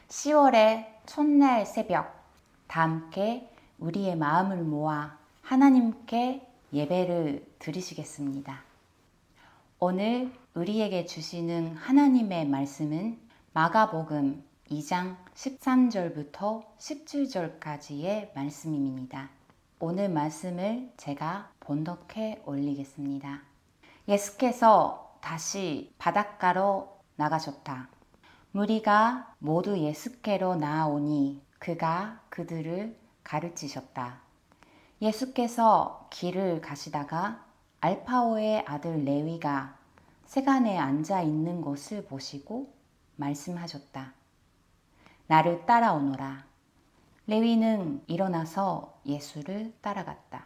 10월의 첫날 새벽, 다 함께 우리의 마음을 모아 하나님께 예배를 드리시겠습니다. 오늘 우리에게 주시는 하나님의 말씀은 마가복음 2장 13절부터 17절까지의 말씀입니다. 오늘 말씀을 제가 번독해 올리겠습니다. 예수께서 다시 바닷가로 나가셨다. 무리가 모두 예수께로 나아오니 그가 그들을 가르치셨다. 예수께서 길을 가시다가 알파오의 아들 레위가 세간에 앉아 있는 것을 보시고 말씀하셨다. 나를 따라오너라. 레위는 일어나서 예수를 따라갔다.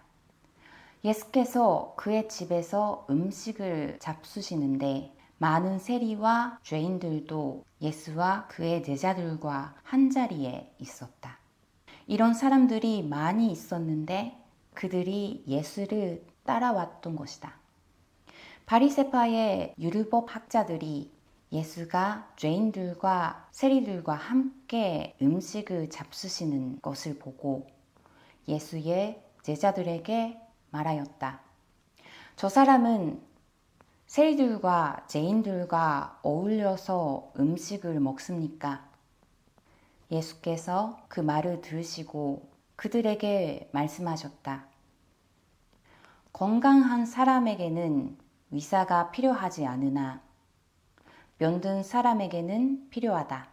예수께서 그의 집에서 음식을 잡수시는데 많은 세리와 죄인들도 예수와 그의 제자들과 한자리에 있었다. 이런 사람들이 많이 있었는데 그들이 예수를 따라왔던 것이다. 바리새파의 율법 학자들이 예수가 죄인들과 세리들과 함께 음식을 잡수시는 것을 보고 예수의 제자들에게 말하였다. 저 사람은 세리들과 죄인들과 어울려서 음식을 먹습니까? 예수께서 그 말을 들으시고 그들에게 말씀하셨다. 건강한 사람에게는 의사가 필요하지 않으나 병든 사람에게는 필요하다.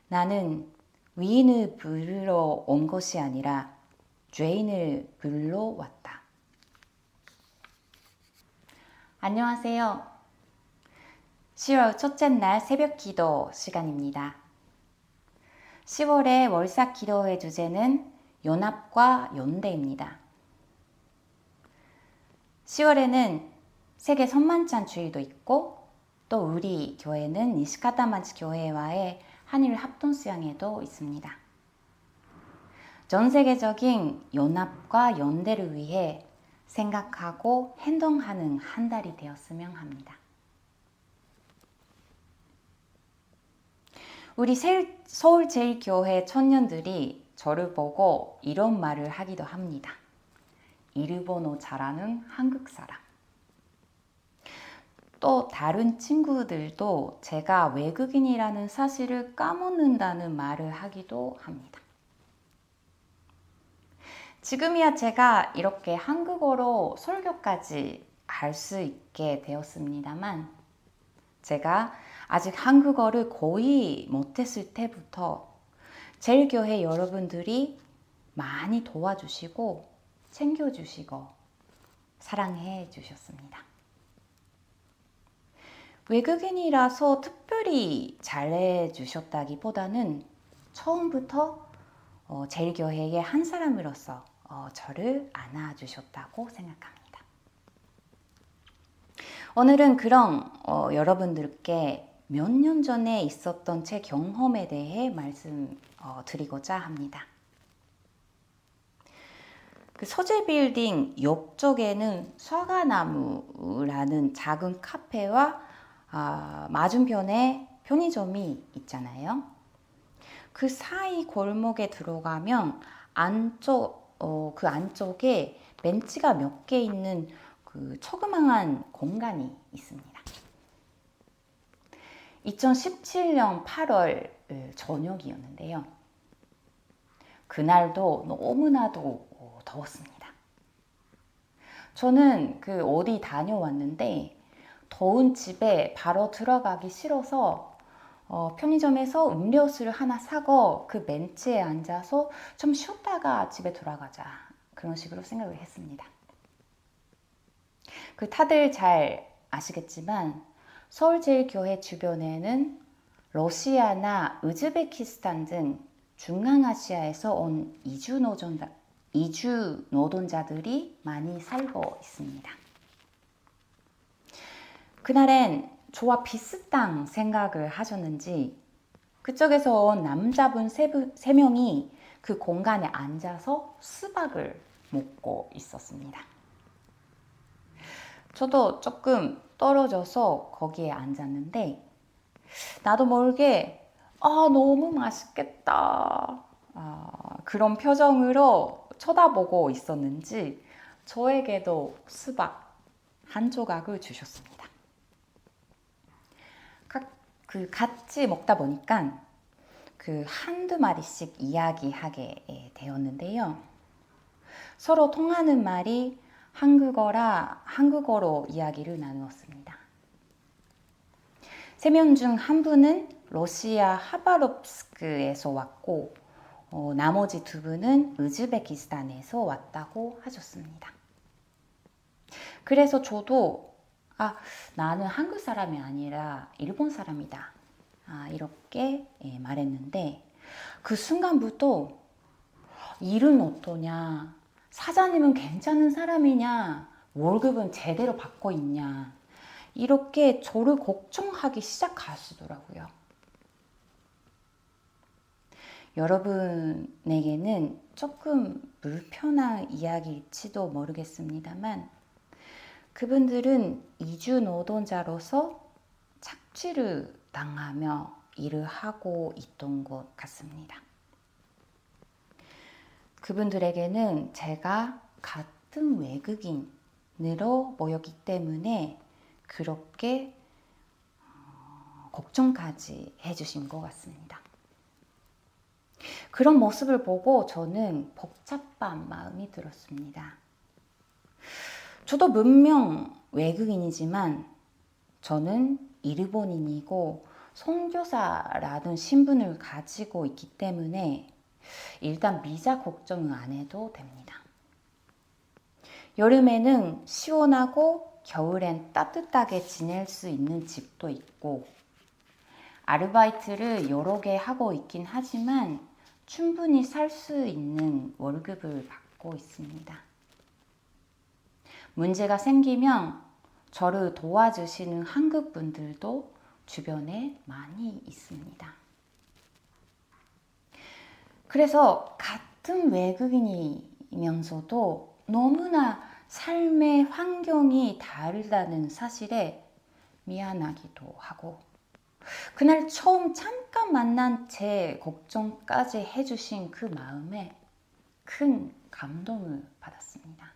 나는 의인을 부르러 온 것이 아니라 죄인을 부르러 왔다. 안녕하세요. 10월 첫째 날 새벽 기도 시간입니다. 10월의 월삭 기도의 주제는 연합과 연대입니다. 10월에는 세계 선만찬 주일도 있고 또 우리 교회는 니시카타마치 교회와의 한일 합동 수양회도 있습니다. 전 세계적인 연합과 연대를 위해 생각하고 행동하는 한 달이 되었으면 합니다. 우리 서울제일교회 청년들이 저를 보고 이런 말을 하기도 합니다. 일본어 잘하는 한국 사람. 또 다른 친구들도 제가 외국인이라는 사실을 까먹는다는 말을 하기도 합니다. 지금이야 제가 이렇게 한국어로 설교까지 할 수 있게 되었습니다만 제가 아직 한국어를 거의 못했을 때부터 제일교회 여러분들이 많이 도와주시고 챙겨주시고 사랑해 주셨습니다. 외국인이라서 특별히 잘해 주셨다기보다는 처음부터 제일교회의 한 사람으로서 저를 안아주셨다고 생각합니다. 오늘은 그런 여러분들께 몇 년 전에 있었던 제 경험에 대해 말씀드리고자 합니다. 그 서재 빌딩 옆쪽에는 사과나무라는 작은 카페와 맞은편에 편의점이 있잖아요. 그 사이 골목에 들어가면 그 안쪽에 벤치가 몇 개 있는 그 조그마한 공간이 있습니다. 2017년 8월 저녁이었는데요. 그날도 너무나도 더웠습니다. 저는 어디 다녀왔는데 더운 집에 바로 들어가기 싫어서 편의점에서 음료수를 하나 사고 그 벤치에 앉아서 좀 쉬었다가 집에 돌아가자 그런 식으로 생각을 했습니다. 다들 잘 아시겠지만 서울제일교회 주변에는 러시아나 우즈베키스탄 등 중앙아시아에서 온 이주 노동자들이 많이 살고 있습니다. 그날엔 저와 비슷한 생각을 하셨는지 그쪽에서 온 남자분 세 명이 그 공간에 앉아서 수박을 먹고 있었습니다. 저도 조금 떨어져서 거기에 앉았는데 나도 모르게 너무 맛있겠다. 그런 표정으로 쳐다보고 있었는지 저에게도 수박 한 조각을 주셨습니다. 같이 먹다 보니까 한두 마디씩 이야기하게 되었는데요. 서로 통하는 말이 한국어라 한국어로 이야기를 나누었습니다. 세 명 중 한 분은 러시아 하바롭스크에서 왔고 나머지 두 분은 우즈베키스탄에서 왔다고 하셨습니다. 그래서 저도 나는 한국 사람이 아니라 일본 사람이다. 이렇게 말했는데 그 순간부터 일은 어떠냐? 사장님은 괜찮은 사람이냐? 월급은 제대로 받고 있냐? 이렇게 저를 걱정하기 시작하시더라고요. 여러분에게는 조금 불편한 이야기일지도 모르겠습니다만 그분들은 이주 노동자로서 착취를 당하며 일을 하고 있던 것 같습니다. 그분들에게는 제가 같은 외국인으로 보였기 때문에 그렇게 걱정까지 해주신 것 같습니다. 그런 모습을 보고 저는 복잡한 마음이 들었습니다. 저도 분명 외국인이지만 저는 일본인이고 선교사라는 신분을 가지고 있기 때문에 일단 비자 걱정은 안 해도 됩니다. 여름에는 시원하고 겨울엔 따뜻하게 지낼 수 있는 집도 있고 아르바이트를 여러 개 하고 있긴 하지만 충분히 살 수 있는 월급을 받고 있습니다. 문제가 생기면 저를 도와주시는 한국 분들도 주변에 많이 있습니다. 그래서 같은 외국인이면서도 너무나 삶의 환경이 다르다는 사실에 미안하기도 하고 그날 처음 잠깐 만난 제 걱정까지 해주신 그 마음에 큰 감동을 받았습니다.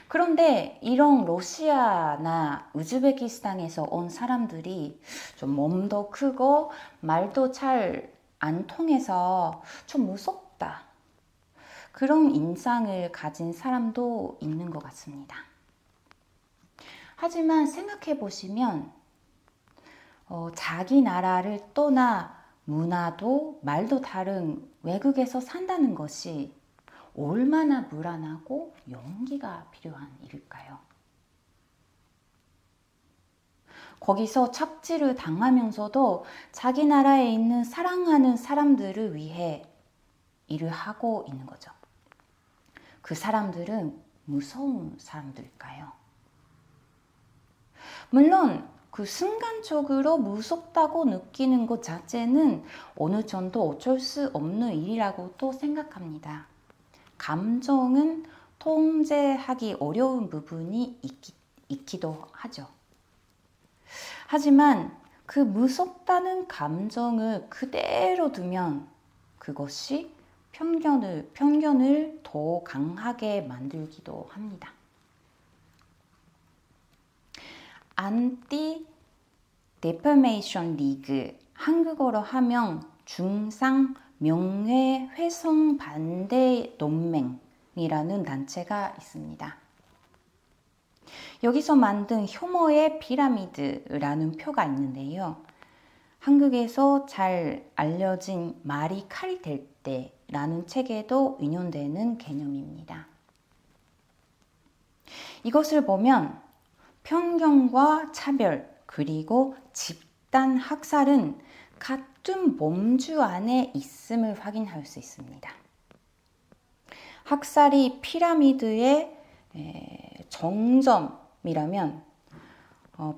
그런데 이런 러시아나 우즈베키스탄에서 온 사람들이 좀 몸도 크고 말도 잘 안 통해서 좀 무섭다. 그런 인상을 가진 사람도 있는 것 같습니다. 하지만 생각해 보시면 자기 나라를 떠나 문화도 말도 다른 외국에서 산다는 것이 얼마나 불안하고 용기가 필요한 일일까요? 거기서 착취를 당하면서도 자기 나라에 있는 사랑하는 사람들을 위해 일을 하고 있는 거죠. 그 사람들은 무서운 사람들일까요? 물론 그 순간적으로 무섭다고 느끼는 것 자체는 어느 정도 어쩔 수 없는 일이라고 또 생각합니다. 감정은 통제하기 어려운 부분이 있기도 하죠. 하지만 그 무섭다는 감정을 그대로 두면 그것이 편견을 더 강하게 만들기도 합니다. 안티 데퍼메이션 리그, 한국어로 하면 중상 명예훼손 반대 동맹이라는 단체가 있습니다. 여기서 만든 효모의 피라미드라는 표가 있는데요. 한국에서 잘 알려진 말이 칼이 될 때라는 책에도 인용되는 개념입니다. 이것을 보면 편견과 차별 그리고 집단 학살은 같은 범주 안에 있음을 확인할 수 있습니다. 학살이 피라미드의 정점이라면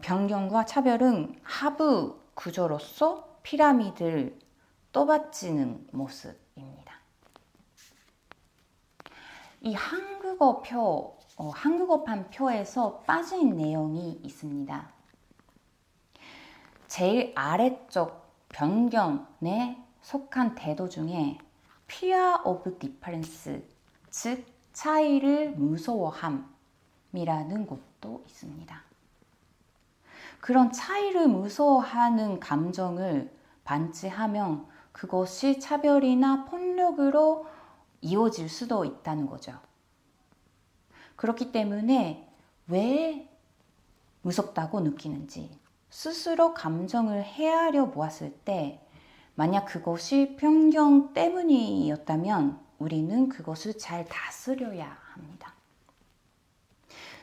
편견과 차별은 하부 구조로서 피라미드를 떠받치는 모습입니다. 이 한국어판 표에서 빠진 내용이 있습니다. 제일 아래쪽 변경에 속한 태도 중에 fear of difference, 즉 차이를 무서워함이라는 것도 있습니다. 그런 차이를 무서워하는 감정을 반지하면 그것이 차별이나 폭력으로 이어질 수도 있다는 거죠. 그렇기 때문에 왜 무섭다고 느끼는지 스스로 감정을 헤아려 보았을 때 만약 그것이 편견 때문이었다면 우리는 그것을 잘 다스려야 합니다.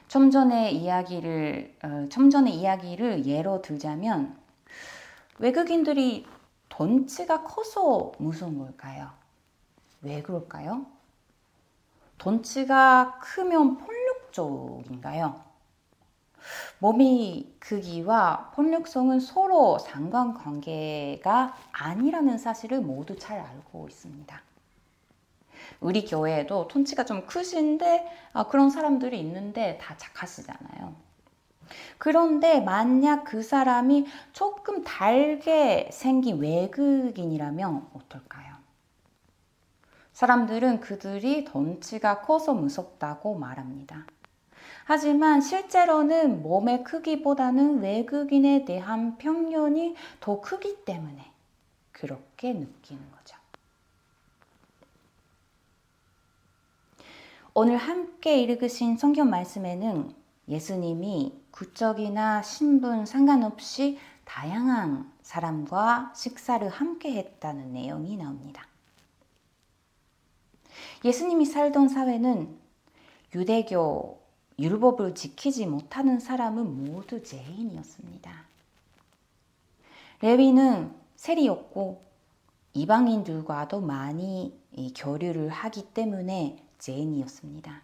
좀 전의 이야기를 예로 들자면 외국인들이 덩치가 커서 무서운 걸까요? 왜 그럴까요? 덩치가 크면 폭력적인가요? 몸의 크기와 폭력성은 서로 상관관계가 아니라는 사실을 모두 잘 알고 있습니다. 우리 교회에도 덩치가 좀 크신데 그런 사람들이 있는데 다 착하시잖아요. 그런데 만약 그 사람이 조금 달게 생긴 외국인이라면 어떨까요? 사람들은 그들이 덩치가 커서 무섭다고 말합니다. 하지만 실제로는 몸의 크기보다는 외국인에 대한 편견이 더 크기 때문에 그렇게 느끼는 거죠. 오늘 함께 읽으신 성경 말씀에는 예수님이 국적이나 신분 상관없이 다양한 사람과 식사를 함께 했다는 내용이 나옵니다. 예수님이 살던 사회는 유대교 율법을 지키지 못하는 사람은 모두 죄인이었습니다. 레위는 세리였고 이방인들과도 많이 교류를 하기 때문에 죄인이었습니다.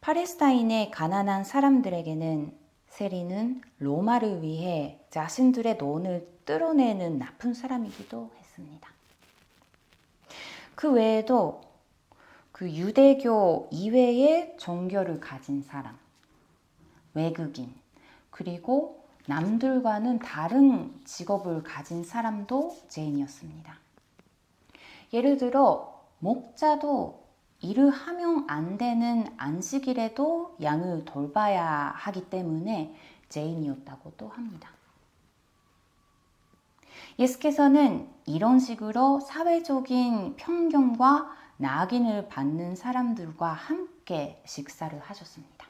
팔레스타인의 가난한 사람들에게는 세리는 로마를 위해 자신들의 돈을 뜯어내는 나쁜 사람이기도 했습니다. 그 외에도 그 유대교 이외의 종교를 가진 사람, 외국인, 그리고 남들과는 다른 직업을 가진 사람도 죄인이었습니다. 예를 들어 목자도 일을 하면 안 되는 안식일에도 양을 돌봐야 하기 때문에 죄인이었다고도 합니다. 예수께서는 이런 식으로 사회적인 편견과 낙인을 받는 사람들과 함께 식사를 하셨습니다.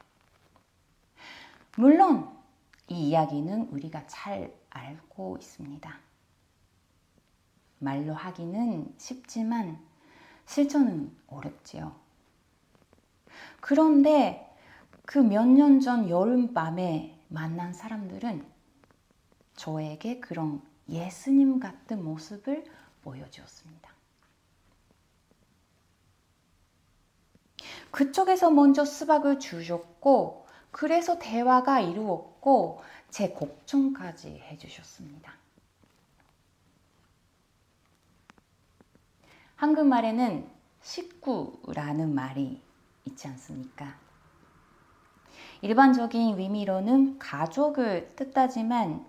물론 이 이야기는 우리가 잘 알고 있습니다. 말로 하기는 쉽지만 실천은 어렵지요. 그런데 그 몇 년 전 여름밤에 만난 사람들은 저에게 그런 예수님 같은 모습을 보여주었습니다. 그쪽에서 먼저 수박을 주셨고 그래서 대화가 이루었고 제 걱정까지 해주셨습니다. 한국말에는 식구라는 말이 있지 않습니까? 일반적인 의미로는 가족을 뜻하지만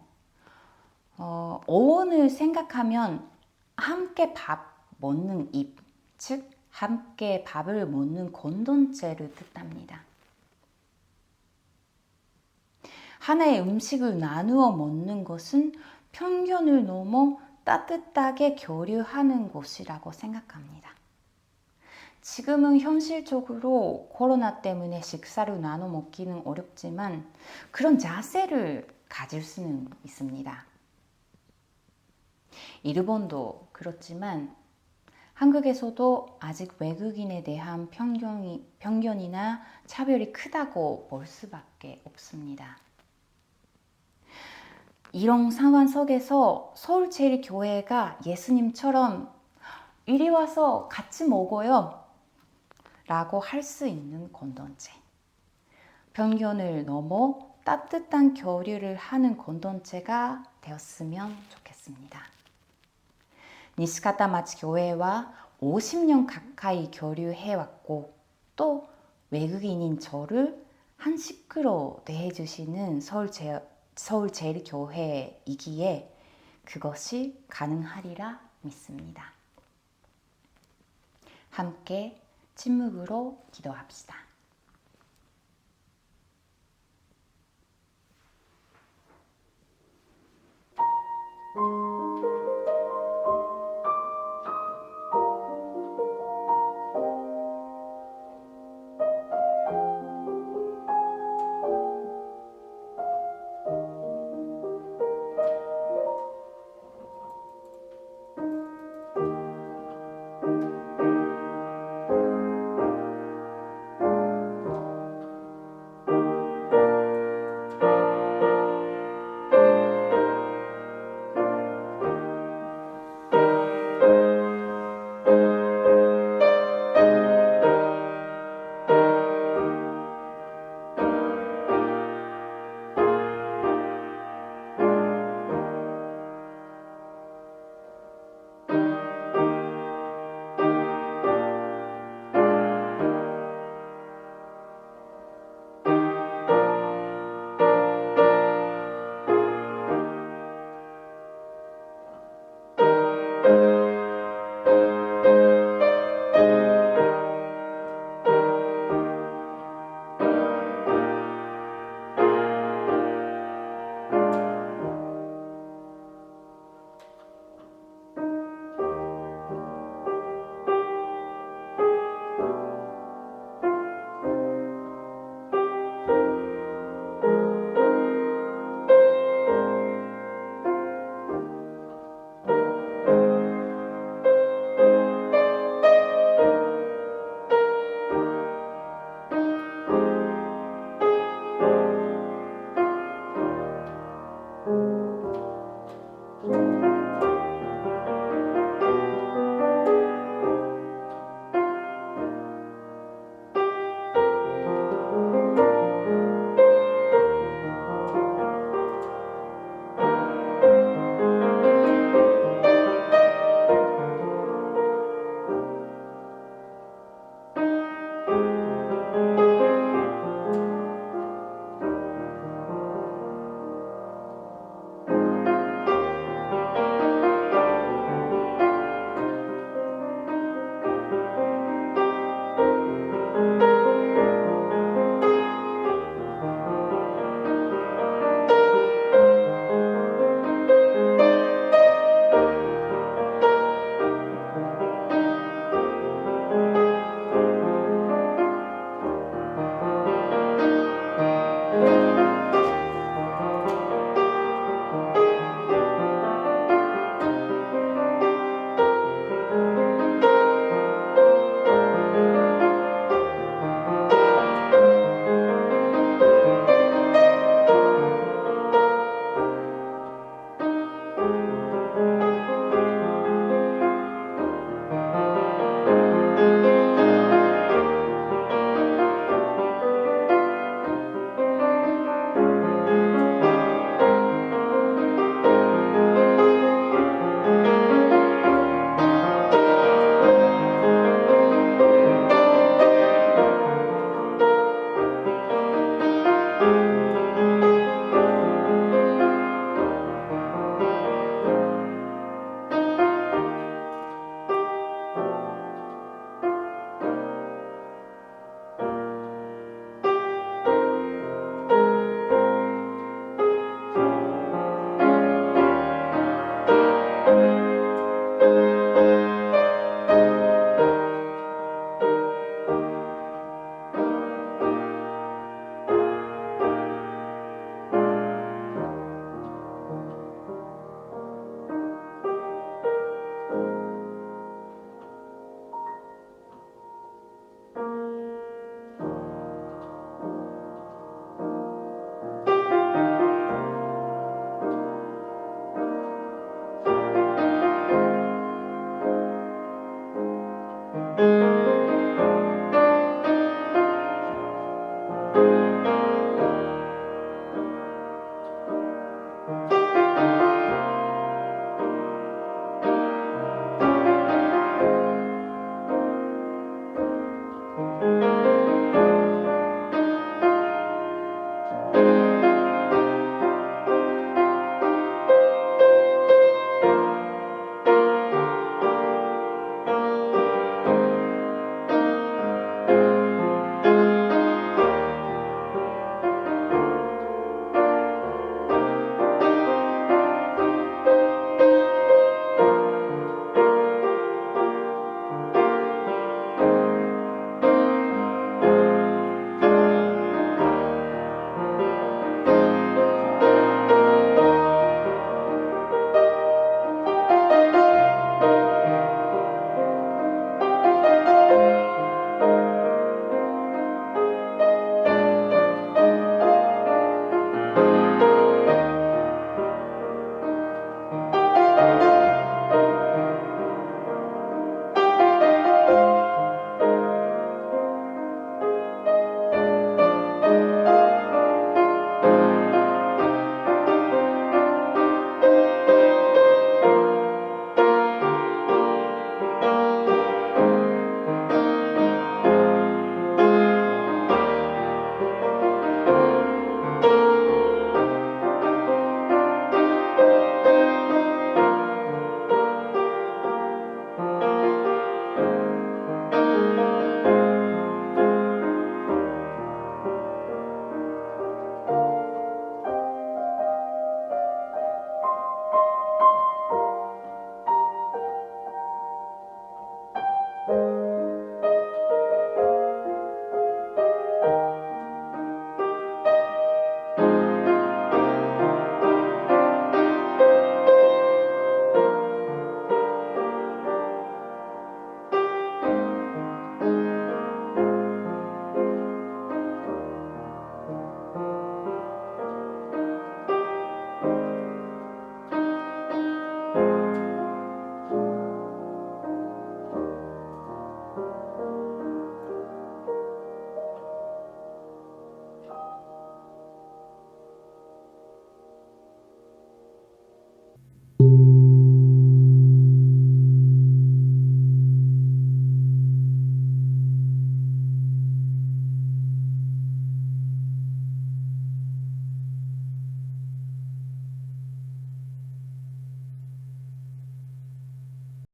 어원을 생각하면 함께 밥 먹는 입, 즉 함께 밥을 먹는 공동체를 뜻합니다. 하나의 음식을 나누어 먹는 것은 편견을 넘어 따뜻하게 교류하는 곳이라고 생각합니다. 지금은 현실적으로 코로나 때문에 식사를 나눠 먹기는 어렵지만 그런 자세를 가질 수는 있습니다. 일본도 그렇지만 한국에서도 아직 외국인에 대한 편견이나 차별이 크다고 볼 수밖에 없습니다. 이런 상황 속에서 서울제일교회가 예수님처럼 이리 와서 같이 먹어요 라고 할 수 있는 공동체, 편견을 넘어 따뜻한 교류를 하는 공동체가 되었으면 좋겠습니다. 니시카타마치 교회와 50년 가까이 교류해왔고 또 외국인인 저를 한 식구로 대해주시는 서울제일교회이기에 그것이 가능하리라 믿습니다. 함께 침묵으로 기도합시다.